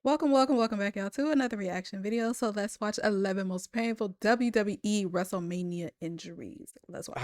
Welcome back, y'all, to another reaction video. So let's watch 11 most painful WWE WrestleMania injuries. Let's watch.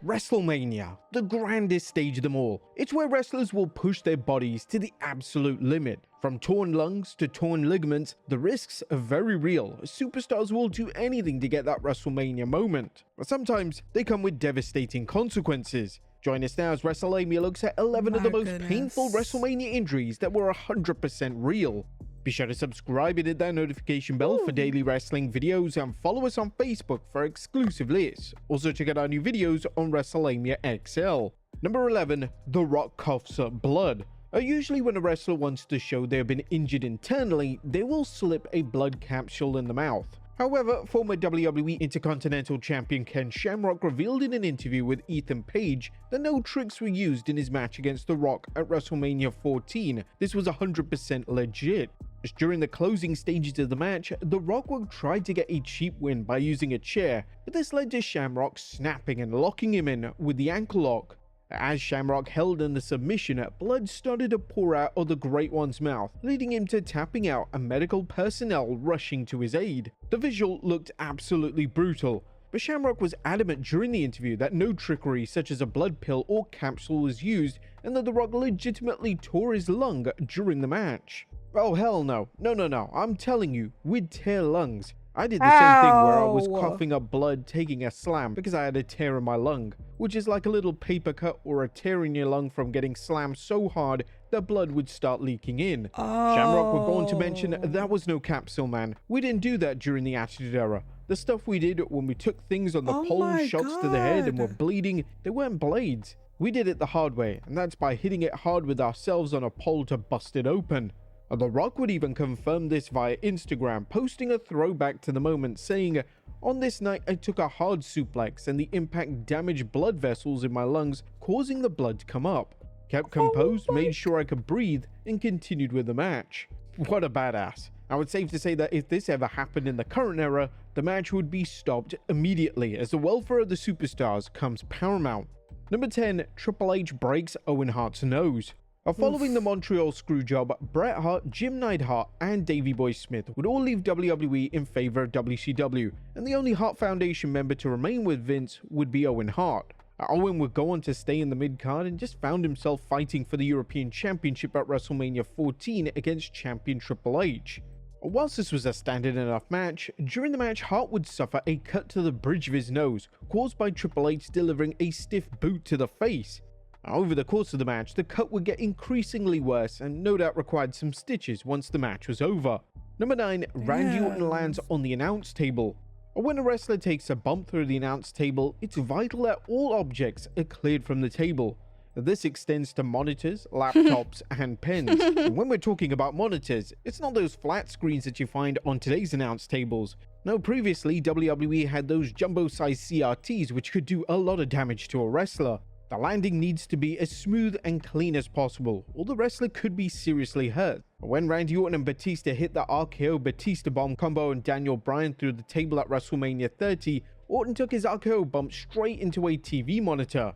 WrestleMania, the grandest stage of them all. It's where wrestlers will push their bodies to the absolute limit. From torn lungs to torn ligaments, the risks are very real. Superstars will do anything to get that WrestleMania moment. But sometimes they come with devastating consequences. Join us now as WrestleMania looks at 11 of the most painful WrestleMania injuries that were 100% real. Be sure to subscribe and hit that notification bell for daily wrestling videos and follow us on Facebook for exclusive lists. Also check out our new videos on WrestleMania XL. Number 11. The Rock coughs up blood. Usually when a wrestler wants to show they have been injured internally, they will slip a blood capsule in the mouth. However, former WWE Intercontinental Champion Ken Shamrock revealed in an interview with Ethan Page that no tricks were used in his match against The Rock at WrestleMania 14. This was 100% legit. Just during the closing stages of the match, The Rock would try to get a cheap win by using a chair, but this led to Shamrock snapping and locking him in with the ankle lock. As Shamrock held in the submission, blood started to pour out of the Great One's mouth, leading him to tapping out and medical personnel rushing to his aid. The visual looked absolutely brutal, but Shamrock was adamant during the interview that no trickery such as a blood pill or capsule was used and that The Rock legitimately tore his lung during the match. Oh hell no, no, I'm telling you, we'd tear lungs. I did the same thing where I was coughing up blood taking a slam because I had a tear in my lung, which is like a little paper cut or a tear in your lung from getting slammed so hard that blood would start leaking in. Shamrock would go on to mention that was no capsule, man. We didn't do that during the Attitude Era. The stuff we did when we took things on the pole, shots to the head and were bleeding, they weren't blades. We did it the hard way, and that's by hitting it hard with ourselves on a pole to bust it open. The Rock would even confirm this via Instagram, posting a throwback to the moment saying, "On this night I took a hard suplex and the impact damaged blood vessels in my lungs, causing the blood to come up. Kept composed, made sure I could breathe, and continued with the match." What a badass. Now it's safe to say that if this ever happened in the current era, the match would be stopped immediately as the welfare of the superstars comes paramount. Number 10. Triple H breaks Owen Hart's nose. Following the Montreal Screwjob, Bret Hart, Jim Neidhart, and Davey Boy Smith would all leave WWE in favor of WCW, and the only Hart Foundation member to remain with Vince would be Owen Hart. Owen would go on to stay in the mid-card and just found himself fighting for the European Championship at WrestleMania 14 against champion Triple H. Whilst this was a standard enough match, during the match Hart would suffer a cut to the bridge of his nose, caused by Triple H delivering a stiff boot to the face. Over the course of the match, the cut would get increasingly worse and no doubt required some stitches once the match was over. Number 9. Randy Orton lands on the announce table. When a wrestler takes a bump through the announce table, it's vital that all objects are cleared from the table. This extends to monitors, laptops, and pens. And when we're talking about monitors, it's not those flat screens that you find on today's announce tables. No, previously WWE had those jumbo-sized CRTs which could do a lot of damage to a wrestler. The landing needs to be as smooth and clean as possible, or the wrestler could be seriously hurt. When Randy Orton and Batista hit the RKO Batista Bomb combo and Daniel Bryan through the table at WrestleMania 30, Orton took his RKO bump straight into a TV monitor.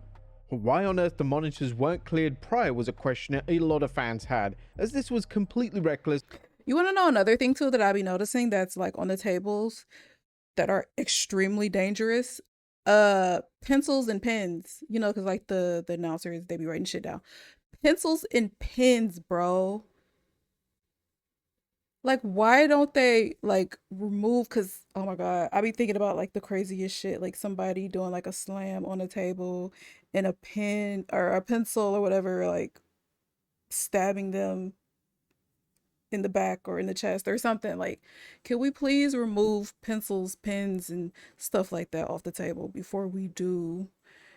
Why on earth the monitors weren't cleared prior was a question that a lot of fans had, as this was completely reckless. You want to know another thing too that I be noticing that's like on the tables that are extremely dangerous? Pencils and pens, you know, because like the announcers, they be writing shit down. Pencils and pens, bro. Like, why don't they like remove? Because oh my god, I be thinking about like the craziest shit, like somebody doing like a slam on a table and a pen or a pencil or whatever, like stabbing them in the back or in the chest or something. Like, can we please remove pencils, pens, and stuff like that off the table before we do,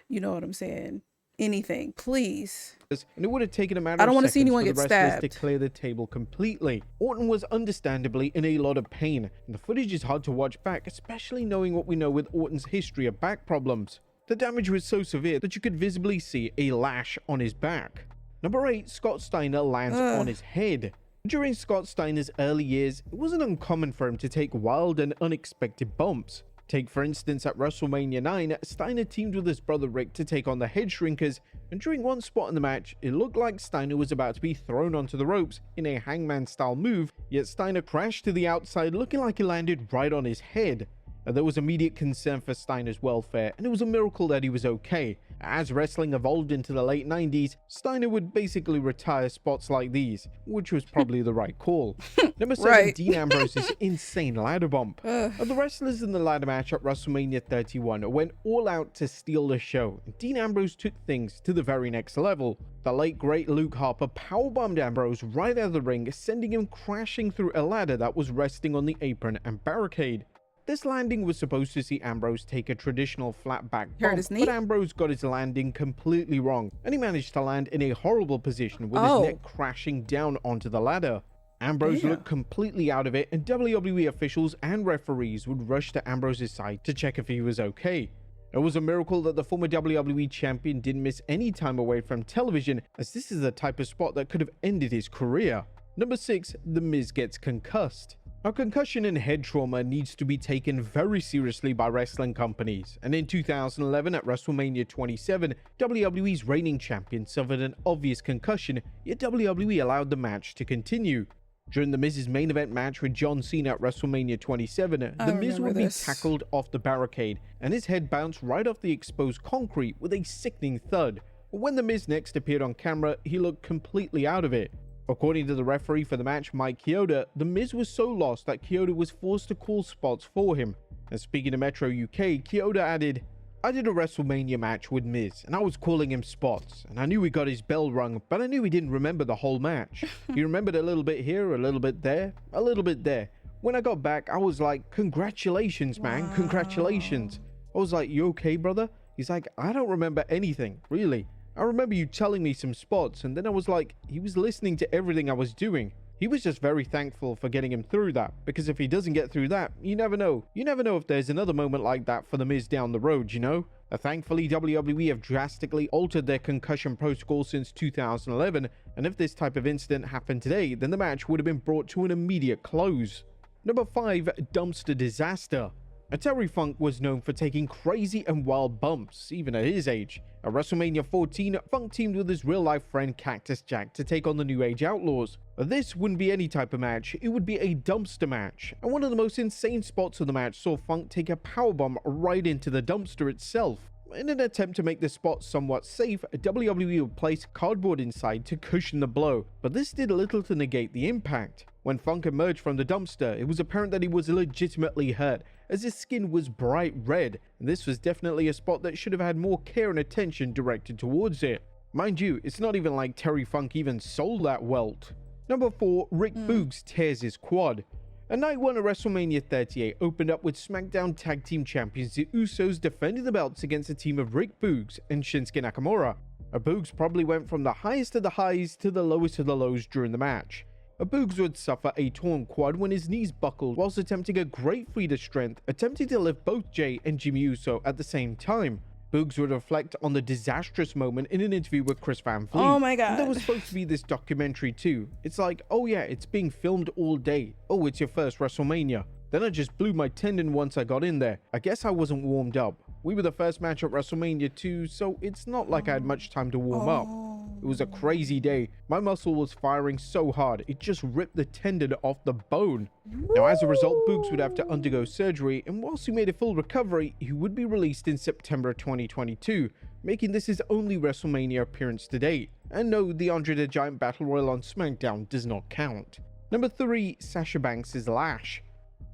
you know what I'm saying, anything, please? And it would have taken a matter I don't of want to see seconds anyone for get the wrestlers stabbed to clear the table completely. Orton was understandably in a lot of pain, and the footage is hard to watch back, especially knowing what we know with Orton's history of back problems. The damage was so severe that you could visibly see a lash on his back. Number 8. Scott Steiner lands on his head. During Scott Steiner's early years, it wasn't uncommon for him to take wild and unexpected bumps. Take for instance at WrestleMania 9, Steiner teamed with his brother Rick to take on the Head Shrinkers, and during one spot in the match, it looked like Steiner was about to be thrown onto the ropes in a hangman style move, yet Steiner crashed to the outside looking like he landed right on his head. There was immediate concern for Steiner's welfare, and it was a miracle that he was okay. As wrestling evolved into the late 90s, Steiner would basically retire spots like these, which was probably the right call. Number 7, Right. Dean Ambrose's insane ladder bump. The wrestlers in the ladder match at WrestleMania 31 went all out to steal the show. Dean Ambrose took things to the very next level. The late great Luke Harper powerbombed Ambrose right out of the ring, sending him crashing through a ladder that was resting on the apron and barricade. This landing was supposed to see Ambrose take a traditional flat back bump, his knee? but Ambrose got his landing completely wrong, and he managed to land in a horrible position with Oh. his neck crashing down onto the ladder. Ambrose Damn. looked completely out of it, and WWE officials and referees would rush to Ambrose's side to check if he was okay. It was a miracle that the former WWE champion didn't miss any time away from television, as this is the type of spot that could have ended his career. Number 6, The Miz gets concussed. Now, concussion and head trauma needs to be taken very seriously by wrestling companies, and in 2011 at WrestleMania 27, WWE's reigning champion suffered an obvious concussion, yet WWE allowed the match to continue. During The Miz's main event match with John Cena at WrestleMania 27, The Miz would be tackled off the barricade, and his head bounced right off the exposed concrete with a sickening thud. When The Miz next appeared on camera, he looked completely out of it. According to the referee for the match, Mike Chioda, The Miz was so lost that Chioda was forced to call spots for him. And speaking to Metro UK, Chioda added, "I did a WrestleMania match with Miz, and I was calling him spots, and I knew he got his bell rung, but I knew he didn't remember the whole match. He remembered a little bit here, a little bit there, a little bit there. When I got back, I was like, congratulations, man, congratulations." I was like, "You okay, brother?" He's like, "I don't remember anything, really. I remember you telling me some spots," and then I was like, he was listening to everything I was doing. He was just very thankful for getting him through that, because if he doesn't get through that, you never know. You never know if there's another moment like that for The Miz down the road, you know? Thankfully, WWE have drastically altered their concussion protocol since 2011, and if this type of incident happened today, then the match would have been brought to an immediate close. Number 5, Dumpster Disaster. Terry Funk was known for taking crazy and wild bumps, even at his age. At WrestleMania 14, Funk teamed with his real-life friend Cactus Jack to take on the New Age Outlaws. This wouldn't be any type of match, it would be a dumpster match, and one of the most insane spots of the match saw Funk take a powerbomb right into the dumpster itself. In an attempt to make the spot somewhat safe, WWE would place cardboard inside to cushion the blow, but this did little to negate the impact. When Funk emerged from the dumpster, it was apparent that he was legitimately hurt, as his skin was bright red, and this was definitely a spot that should have had more care and attention directed towards it. Mind you, it's not even like Terry Funk even sold that welt. Number 4, Rick Boogs tears his quad. A night 1 of WrestleMania 38 opened up with SmackDown Tag Team Champions the Usos defending the belts against a team of Rick Boogs and Shinsuke Nakamura. Boogs probably went from the highest of the highs to the lowest of the lows during the match. Boogs would suffer a torn quad when his knees buckled whilst attempting a great feat of strength, attempting to lift both Jay and Jimmy Uso at the same time. Boogs would reflect on the disastrous moment in an interview with Chris Van Vliet. Oh my god. There was supposed to be this documentary too. It's like, oh yeah, it's being filmed all day. Oh, it's your first WrestleMania. Then I just blew my tendon once I got in there. I guess I wasn't warmed up. We were the first match at WrestleMania 2, so it's not like I had much time to warm up. It was a crazy day. My muscle was firing so hard, it just ripped the tendon off the bone. Now, as a result, Boogs would have to undergo surgery, and whilst he made a full recovery, he would be released in September 2022, making this his only WrestleMania appearance to date. And no, the Andre the Giant Battle Royal on SmackDown does not count. Number 3, Sasha Banks' lash.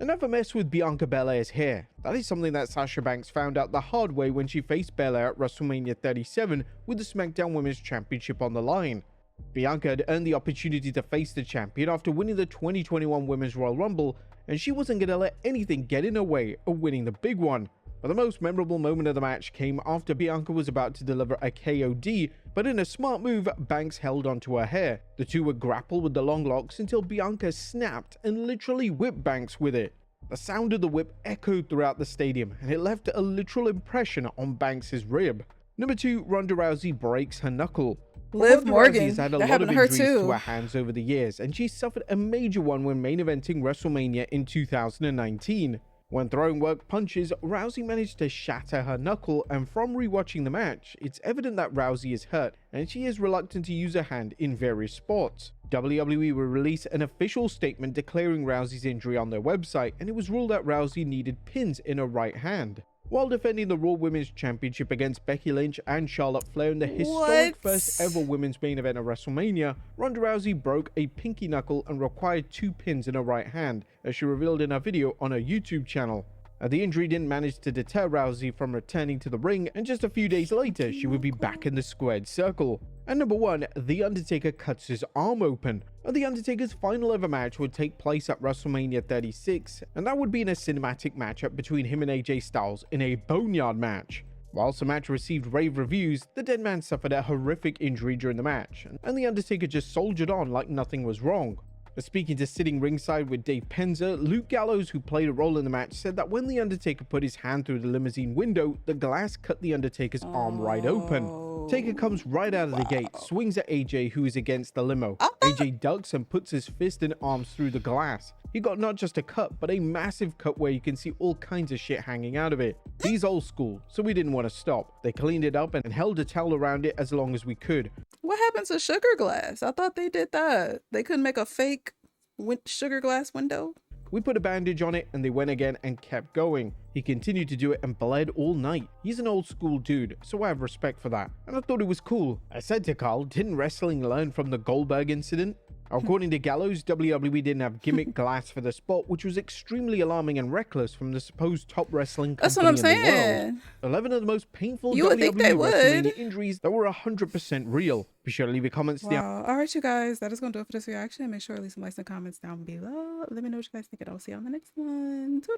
Another mess with Bianca Belair's hair. That is something that Sasha Banks found out the hard way when she faced Belair at WrestleMania 37 with the SmackDown Women's Championship on the line. Bianca had earned the opportunity to face the champion after winning the 2021 Women's Royal Rumble, and she wasn't going to let anything get in her way of winning the big one. But the most memorable moment of the match came after Bianca was about to deliver a KOD, but in a smart move, Banks held onto her hair. The two would grapple with the long locks until Bianca snapped and literally whipped Banks with it. The sound of the whip echoed throughout the stadium, and it left a literal impression on Banks' rib. Number 2, Ronda Rousey breaks her knuckle. Liv Ronda Morgan. Rousey's had a That lot happened of to her injuries too. to her hands over the years, and she suffered a major one when main eventing WrestleMania in 2019. When throwing work punches, Rousey managed to shatter her knuckle, and from rewatching the match, it's evident that Rousey is hurt and she is reluctant to use her hand in various spots. WWE will release an official statement declaring Rousey's injury on their website, and it was ruled that Rousey needed pins in her right hand. While defending the Raw Women's Championship against Becky Lynch and Charlotte Flair in the historic first ever women's main event of WrestleMania, Ronda Rousey broke a pinky knuckle and required 2 pins in her right hand, as she revealed in a video on her YouTube channel. The injury didn't manage to deter Rousey from returning to the ring, and just a few days later, she would be back in the squared circle. And number 1, The Undertaker cuts his arm open. The Undertaker's final ever match would take place at WrestleMania 36, and that would be in a cinematic matchup between him and AJ Styles in a boneyard match. Whilst the match received rave reviews, the dead man suffered a horrific injury during the match, and The Undertaker just soldiered on like nothing was wrong. Speaking to sitting ringside with Dave Penza, Luke Gallows, who played a role in the match, said that when The Undertaker put his hand through the limousine window, the glass cut The Undertaker's arm right open. Taker comes right out of the gate, swings at AJ, who is against the limo. AJ ducks and puts his fist and arms through the glass. He got not just a cut, but a massive cut where you can see all kinds of shit hanging out of it. He's old school, so we didn't want to stop. They cleaned it up and held a towel around it as long as we could. What happened to sugar glass? I thought they did that. They couldn't make a fake sugar glass window? We put a bandage on it and they went again and kept going. He continued to do it and bled all night. He's an old school dude, so I have respect for that. And I thought it was cool. I said to Carl, didn't wrestling learn from the Goldberg incident? According to Gallows, WWE didn't have gimmick glass for the spot, which was extremely alarming and reckless from the supposed top wrestling company That's what I'm in saying. the world. 11 of the most painful You would think they WWE would. WrestleMania injuries that were 100% real. Be sure to leave your comments down. Wow. All right, you guys, that is going to do it for this reaction. Make sure to leave some likes and comments down below. Let me know what you guys think, and I'll see you on the next one. Toodles.